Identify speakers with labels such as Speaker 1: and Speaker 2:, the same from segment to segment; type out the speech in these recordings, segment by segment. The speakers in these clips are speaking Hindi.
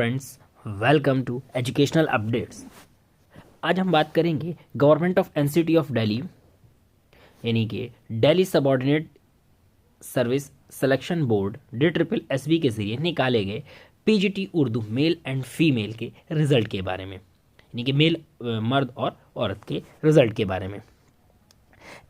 Speaker 1: Friends, welcome to educational updates. आज हम बात करेंगे government of NCT of Delhi यानी कि Delhi subordinate service selection board DSSB के जरिए निकाले गए PGT Urdu male and female के रिजल्ट के बारे में, यानी कि मेल मर्द और औरत के रिजल्ट के बारे में।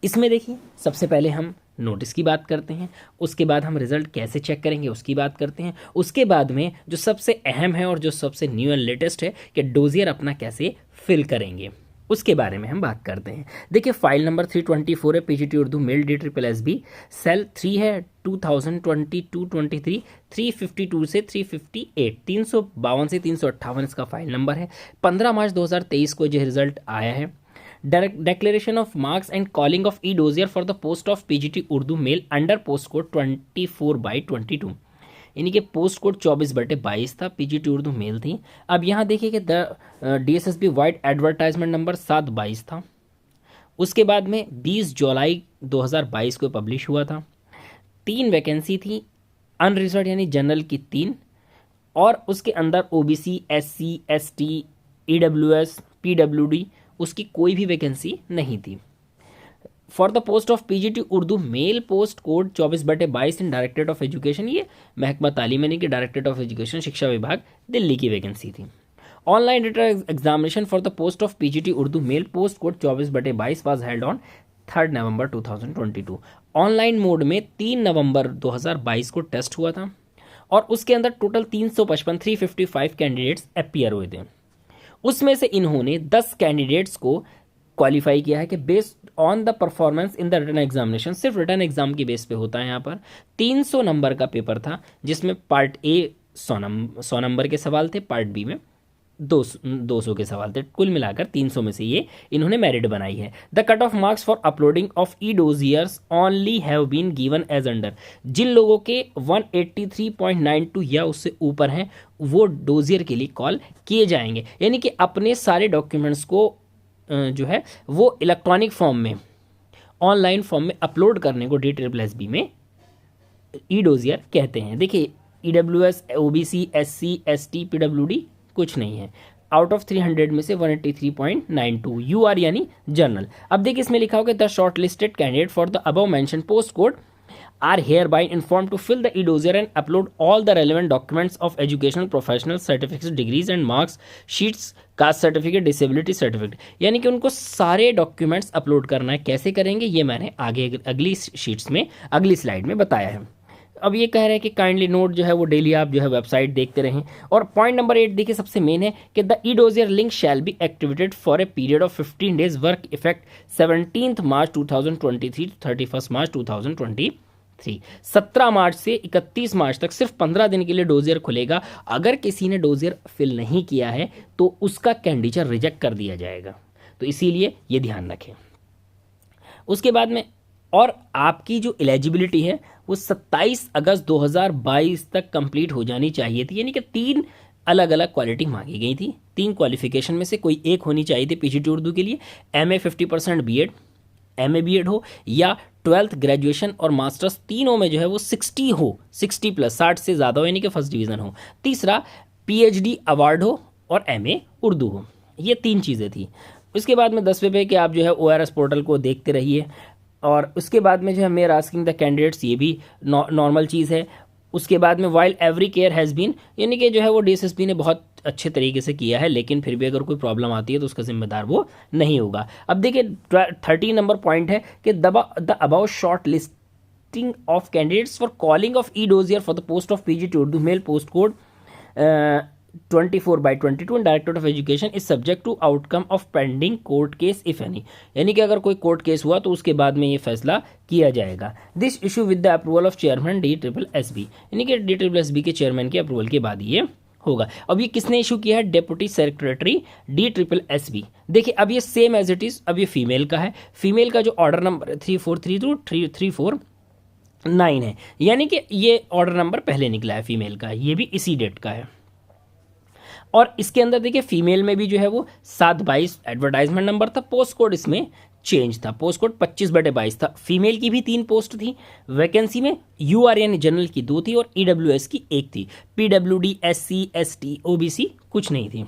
Speaker 1: इसमें देखिए, सबसे पहले हम नोटिस की बात करते हैं, उसके बाद हम रिजल्ट कैसे चेक करेंगे उसकी बात करते हैं, उसके बाद में जो सबसे अहम है और जो सबसे न्यू एंड लेटेस्ट है कि डोजियर अपना कैसे फिल करेंगे उसके बारे में हम बात करते हैं। देखिए, फाइल नंबर 324 है PGT Urdu male DSSB, cell 3 है 2022-23, 352 से 358, 352 से 358 इसका फाइल नंबर है। 15 मार्च 2023 को जो रिजल्ट आया है। Declaration of marks and calling of e-dossier for the post of PGT Urdu male under post code 24/22, यानी कि पोस्ट कोड 24/22 था, पीजीटी उर्दू मेल थी। अब यहाँ देखिए कि DSSB वाइड एडवर्टाइजमेंट नंबर 7/22 था। उसके बाद में 20 जुलाई 2022 को पब्लिश हुआ था। 3 वैकेंसी थी, अनरिजर्व यानी जनरल की 3, और उसके अंदर OBC, SC, ST, EWS, PWD उसकी कोई भी वैकेंसी नहीं थी। For the post of PGT Urdu male post code 24/22 in directorate of education, ये महकमा तालीम यानी कि डायरेक्टरेट ऑफ एजुकेशन शिक्षा विभाग दिल्ली की वैकेंसी थी। Online written examination for the post of PGT Urdu male post code 24/22 was held on 3 November 2022। Online mode में 3 नवंबर 2022 को टेस्ट हुआ था और उसके अंदर टोटल 355 कैंडिडेट्स अपीयर हुए थे। उसमें से इन्होंने 10 कैंडिडेट्स को क्वालिफाई किया है कि based on the performance in the written examination, सिर्फ रिटन एग्जाम की बेस पे होता है। यहाँ पर 300 नंबर का पेपर था, जिसमें पार्ट ए 100 नंबर के सवाल थे, पार्ट बी में 200 के सवाल थे। कुल मिलाकर 300 में से ये इन्होंने मेरिट बनाई है। The cut off marks for uploading of e-dossiers only have been given as under, जिन लोगों के 183.92 या उससे ऊपर हैं वो डोजियर के लिए कॉल किए जाएंगे, यानी कि अपने सारे डॉक्यूमेंट्स को जो है वो इलेक्ट्रॉनिक फॉर्म में, ऑनलाइन फॉर्म में अपलोड करने को DSSB में e-dossier कहते हैं। देखिए, EWS, OBC, SC, ST, PWD कुछ नहीं है। आउट ऑफ 300 में से 183.92 UR यानी जनरल। अब देखिए, इसमें लिखा होगा the short listed candidate for the above mention post code are hereby informed to fill the e-dossier and upload all the relevant documents of educational, professional certificates, degrees and marks sheets, caste certificate, disability certificate, यानी कि उनको सारे डॉक्यूमेंट्स अपलोड करना है। कैसे करेंगे ये मैंने आगे अगली शीट्स में, अगली स्लाइड में बताया है। अब ये कह रहे हैं कि काइंडली नोट जो है वो डेली आप जो है वेबसाइट देखते रहें। और पॉइंट नंबर 8 देखिए, सबसे मेन है कि the e-dossier link shall be activated for a period of 15 days, work effect 17 March 2023 to 31 मार्च 2023। 17 मार्च से 31 मार्च तक सिर्फ 15 दिन के लिए डोजियर खुलेगा। अगर किसी ने डोजियर फिल नहीं किया है तो उसका कैंडिडेट रिजेक्ट कर दिया जाएगा, तो इसीलिए ये ध्यान रखें। उसके बाद में और आपकी जो एलिजिबिलिटी है वो 27 अगस्त 2022 तक कंप्लीट हो जानी चाहिए थी, यानी कि 3 अलग अलग क्वालिटी मांगी गई थी। 3 क्वालिफिकेशन में से कोई एक होनी चाहिए थी पीजीटी उर्दू के लिए। MA 50% BEd, MA BEd हो, या 12th ग्रेजुएशन और मास्टर्स तीनों में जो है वो 60 हो, 60+ 60 से ज़्यादा हो, यानी कि फर्स्ट डिवीज़न हो। तीसरा PhD अवार्ड हो और MA उर्दू हो। ये 3 चीज़ें थी। उसके बाद में 10वें पे कि आप जो है ORS पोर्टल को देखते रहिए। और उसके बाद में जो है मेयर आस्किंग द कैंडिडेट्स, ये भी नॉर्मल चीज़ है। उसके बाद में while every care has been, यानी कि जो है वो DSSB ने बहुत अच्छे तरीके से किया है, लेकिन फिर भी अगर कोई प्रॉब्लम आती है तो उसका जिम्मेदार वो नहीं होगा। अब देखिए 30 नंबर पॉइंट है कि the above short listing of candidates for calling of e-dossier for the post of PGT Urdu male post code 24/22 in directorate of education is subject to outcome of pending court case if any, यानी कि अगर कोई कोर्ट केस हुआ तो उसके बाद में ये फैसला किया जाएगा। This issue with the approval of chairman DSSB, यानी कि DSSB के चेयरमैन के अप्रूवल के बाद ये होगा। अब ये किसने इशू किया है? Deputy secretary DSSB। देखिए, अब ये सेम एज इट इज, अब ये फीमेल का है। फीमेल का जो ऑर्डर नंबर 3432 3449 है, यानी कि ये ऑर्डर नंबर पहले निकला है फीमेल का, ये भी इसी डेट का है। और इसके अंदर देखिए फीमेल में भी जो है वो 7/22 एडवर्टाइजमेंट नंबर था, पोस्ट कोड इसमें चेंज था, पोस्ट कोड 25/22 था। फीमेल की भी 3 पोस्ट थी वैकेंसी में, यूआर यानी जनरल की 2 थी और ईडब्ल्यूएस की 1 थी। पीडब्ल्यूडी, एससी, एसटी, ओबीसी कुछ नहीं थी।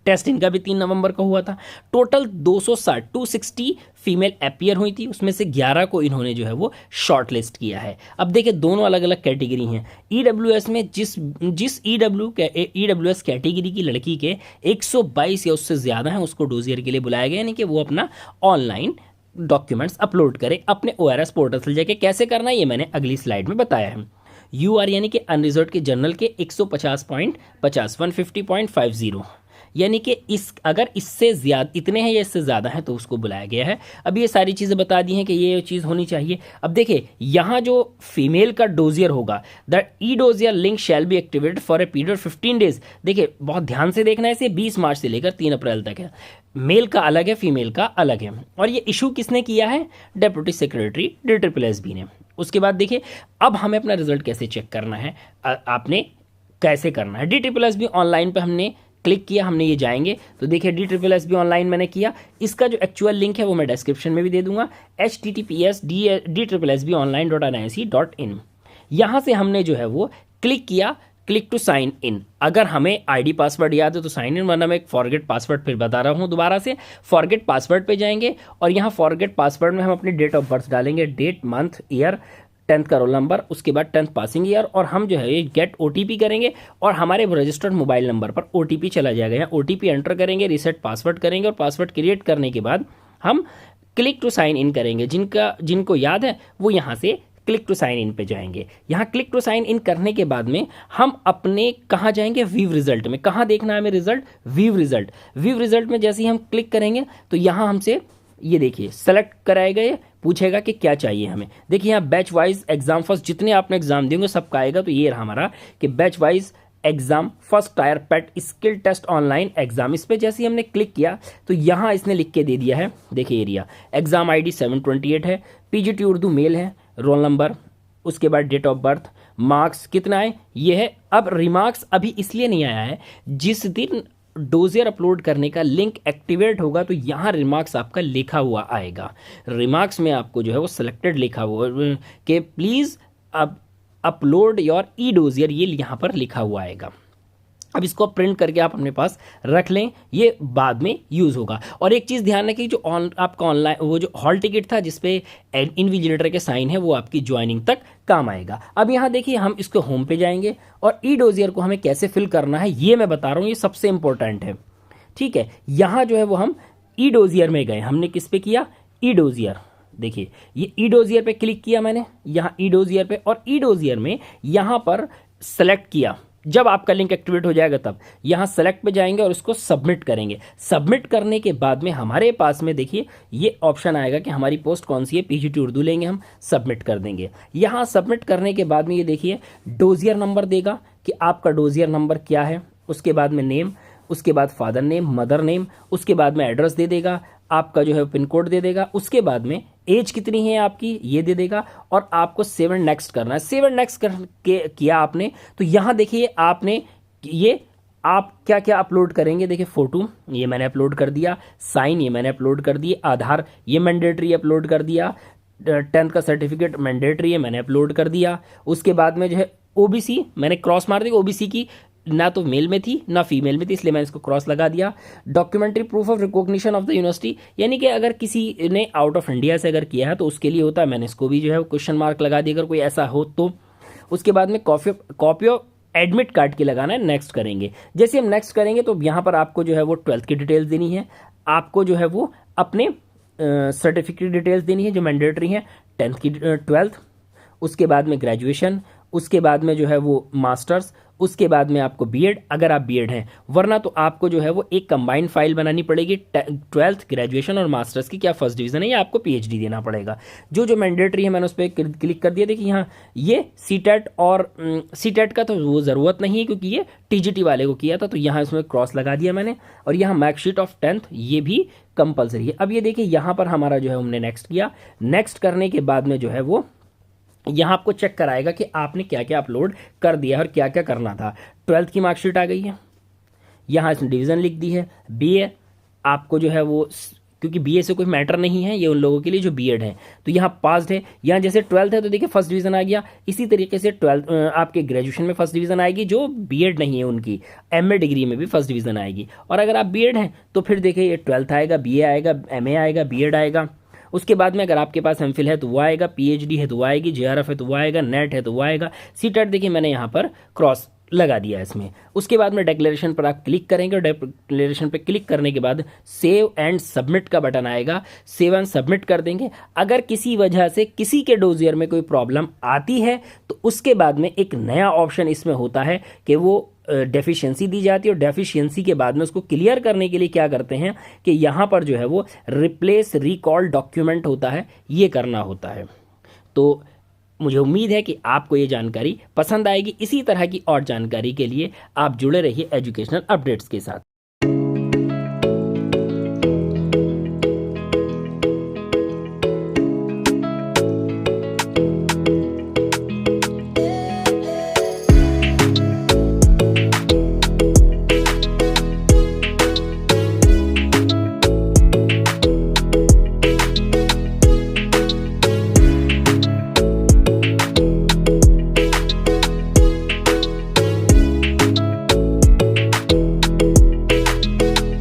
Speaker 1: टेस्ट इनका भी 3 नवंबर को हुआ था। टोटल 260 फीमेल अपियर हुई थी, उसमें से 11 को इन्होंने जो है वो शॉर्ट लिस्ट किया है। अब देखिए दोनों अलग अलग कैटेगरी हैं। ईडब्ल्यूएस में जिस ईडब्ल्यूएस कैटेगरी की लड़की के 122 या उससे ज़्यादा हैं उसको डोजियर के लिए बुलाया गया, यानी कि वो अपना ऑनलाइन डॉक्यूमेंट्स अपलोड करे अपने ORS पोर्टल से जाके। कैसे करना है ये मैंने अगली स्लाइड में बताया है। यूआर यानी कि अनरिजर्व के जनरल के 150.50 150.50, यानी कि अगर इससे ज़्यादा इतने हैं या इससे ज़्यादा हैं तो उसको बुलाया गया है। अब ये सारी चीज़ें बता दी हैं कि ये चीज़ होनी चाहिए। अब देखिए यहाँ जो फीमेल का डोजियर होगा, the E dossier link shall be activated for a period 15 days. देखिए बहुत ध्यान से देखना है, इसे 20 मार्च से लेकर 3 अप्रैल तक है। मेल का अलग है, फीमेल का अलग है। और ये इशू किसने किया है? डेप्यूटी सेक्रेटरी DSSB ने। उसके बाद देखिए अब हमें अपना रिजल्ट कैसे चेक करना है, आपने कैसे करना है। DSSB ऑनलाइन पे हमने क्लिक किया, हमने ये जाएंगे तो देखिए DSSB ऑनलाइन मैंने किया। इसका जो एक्चुअल लिंक है वो मैं डिस्क्रिप्शन में भी दे दूंगा, https://DSSB.online.nic.in। यहाँ से हमने जो है वो क्लिक किया, क्लिक टू साइन इन। अगर हमें आईडी पासवर्ड याद है तो साइन इन, वरना मैं एक फॉरगेट पासवर्ड फिर बता रहा हूँ दोबारा से। फॉरगेट पासवर्ड पे जाएंगे और यहाँ फॉरगेट पासवर्ड में हम अपनी डेट ऑफ बर्थ डालेंगे, डेट, मंथ, ईयर, 10th का रोल नंबर, उसके बाद 10th पासिंग ईयर, और हम जो है ये गेट OTP करेंगे और हमारे रजिस्टर्ड मोबाइल नंबर पर OTP चला जाएगा। यहाँ OTP एंटर करेंगे, रीसेट पासवर्ड करेंगे और पासवर्ड क्रिएट करने के बाद हम क्लिक टू साइन इन करेंगे। जिनको याद है वो यहाँ से क्लिक टू साइन इन पे जाएंगे। यहाँ क्लिक टू साइन इन करने के बाद में हम अपने कहाँ जाएंगे? व्यू रिजल्ट में। कहाँ देखना है हमें result? View result. View result में जैसे ही हम क्लिक करेंगे तो यहाँ हमसे ये देखिए सेलेक्ट कराएगा, ये पूछेगा कि क्या चाहिए हमें। देखिए यहाँ बैच वाइज एग्जाम फर्स्ट, जितने आपने एग्जाम देंगे सबका आएगा। तो ये रहा हमारा कि batch wise exam first tier PET skill test online exam. इस पर जैसे ही हमने क्लिक किया तो यहाँ इसने लिख के दे दिया है, देखिए एरिया, एग्जाम ID 728 है, PGT उर्दू मेल है, रोल नंबर, उसके बाद डेट ऑफ बर्थ, मार्क्स कितना है ये है। अब रिमार्क्स अभी इसलिए नहीं आया है, जिस दिन डोजियर अपलोड करने का लिंक एक्टिवेट होगा तो यहाँ रिमार्क्स आपका लिखा हुआ आएगा। रिमार्क्स में आपको जो है वो सिलेक्टेड लिखा हुआ कि प्लीज़ अब अपलोड योर ई डोजियर, ये यहाँ पर लिखा हुआ आएगा। अब इसको प्रिंट करके आप अपने पास रख लें, ये बाद में यूज़ होगा। और एक चीज़ ध्यान रखिए, जो आपका ऑनलाइन वो जो हॉल टिकट था जिसपे इन्विजिलेटर के साइन है वो आपकी ज्वाइनिंग तक काम आएगा। अब यहाँ देखिए हम इसको होम पे जाएंगे और ई डोजियर को हमें कैसे फिल करना है ये मैं बता रहा हूँ, ये सबसे इंपॉर्टेंट है। ठीक है, यहाँ जो है वो हम ई डोजियर में गए, हमने किस पे किया? ई डोजियर। देखिए ये ई डोजियर पे क्लिक किया मैंने, यहाँ ई डोजियर पे, और ई डोजियर में यहाँ पर सेलेक्ट किया। जब आपका लिंक एक्टिवेट हो जाएगा तब यहाँ सेलेक्ट पे जाएंगे और उसको सबमिट करेंगे। सबमिट करने के बाद में हमारे पास में देखिए ये ऑप्शन आएगा कि हमारी पोस्ट कौन सी है, PGT उर्दू लेंगे, हम सबमिट कर देंगे। यहाँ सबमिट करने के बाद में ये देखिए डोजियर नंबर देगा कि आपका डोजियर नंबर क्या है, उसके बाद में नेम, उसके बाद फादर नेम, मदर नेम, उसके बाद में एड्रेस दे देगा, आपका जो है पिन कोड दे देगा, उसके बाद में एज कितनी है आपकी ये दे देगा, और आपको 7 नेक्स्ट करना है। 7 नेक्स्ट किया आपने तो यहाँ देखिए आपने ये आप क्या क्या अपलोड करेंगे। देखिए फ़ोटो ये मैंने अपलोड कर दिया, साइन ये मैंने अपलोड कर दिए, आधार ये मैंडेटरी अपलोड कर दिया, 10th का सर्टिफिकेट मैंडेटरी है मैंने अपलोड कर दिया। उसके बाद में जो है OBC मैंने क्रॉस मार दी, OBC की ना तो मेल में थी ना फीमेल में थी, इसलिए मैंने इसको क्रॉस लगा दिया। Documentary proof of recognition of the university, यानी कि अगर किसी ने आउट ऑफ इंडिया से अगर किया है तो उसके लिए होता है, मैंने इसको भी जो है क्वेश्चन मार्क लगा दिया अगर कोई ऐसा हो तो। उसके बाद में कॉपी ऑफ एडमिट कार्ड की लगाना है, नेक्स्ट करेंगे। जैसे हम नेक्स्ट करेंगे तो यहाँ पर आपको जो है वो 12th की डिटेल्स देनी है, आपको जो है वो अपने सर्टिफिकेट डिटेल्स देनी है जो मैंडेटरी है, 10th की 12th, उसके बाद में ग्रेजुएशन, उसके बाद में जो है वो मास्टर्स, उसके बाद में आपको बीएड अगर आप बीएड हैं, वरना तो आपको जो है वो एक कंबाइंड फाइल बनानी पड़ेगी 12th, ग्रेजुएशन और मास्टर्स की, क्या फर्स्ट डिवीजन है या आपको PhD देना पड़ेगा। जो जो मैंडेटरी है मैंने उस पर क्लिक कर दिया। देखिए यहाँ ये CTET और CTET का तो वो ज़रूरत नहीं है क्योंकि ये TGT वाले को किया था, तो यहाँ इसमें क्रॉस लगा दिया मैंने। और यहाँ मार्कशीट ऑफ 10th ये भी कंपलसरी है। अब ये देखिए यहाँ पर हमारा जो है हमने नेक्स्ट किया। नेक्स्ट करने के बाद में जो है वो यहाँ आपको चेक कराएगा कि आपने क्या क्या अपलोड कर दिया है और क्या क्या करना था। 12th की मार्कशीट आ गई है, यहाँ इसने डिवीज़न लिख दी है, BA आपको जो है वो क्योंकि बीए से कोई मैटर नहीं है, ये उन लोगों के लिए जो बीएड है। तो यहाँ पास्ड है, यहाँ जैसे 12th है तो देखिए फर्स्ट डिवीजन आ गया, इसी तरीके से 12th आपके ग्रेजुएशन में फर्स्ट डिवीजन आएगी, जो बीएड नहीं है उनकी एमए डिग्री में भी फर्स्ट डिवीजन आएगी। और अगर आप बीएड हैं तो फिर देखिए ये 12th आएगा, बीए आएगा, एमए आएगा, बीएड आएगा। उसके बाद में अगर आपके पास एमफिल है तो वो आएगा, पीएचडी है तो वो आएगी, जेआरएफ है तो वो आएगा, नेट है तो वो आएगा, सीटेट देखिए मैंने यहाँ पर क्रॉस लगा दिया है इसमें। उसके बाद में डिक्लेरेशन पर आप क्लिक करेंगे और डिक्लेरेशन पर क्लिक करने के बाद सेव एंड सबमिट का बटन आएगा, सेव एंड सबमिट कर देंगे। अगर किसी वजह से किसी के डोजियर में कोई प्रॉब्लम आती है तो उसके बाद में एक नया ऑप्शन इसमें होता है कि वो डेफिशिएंसी दी जाती है, और डेफिशिएंसी के बाद में उसको क्लियर करने के लिए क्या करते हैं कि यहाँ पर जो है वो रिप्लेस रिकॉल डॉक्यूमेंट होता है, ये करना होता है। तो मुझे उम्मीद है कि आपको ये जानकारी पसंद आएगी। इसी तरह की और जानकारी के लिए आप जुड़े रहिए एजुकेशनल अपडेट्स के साथ।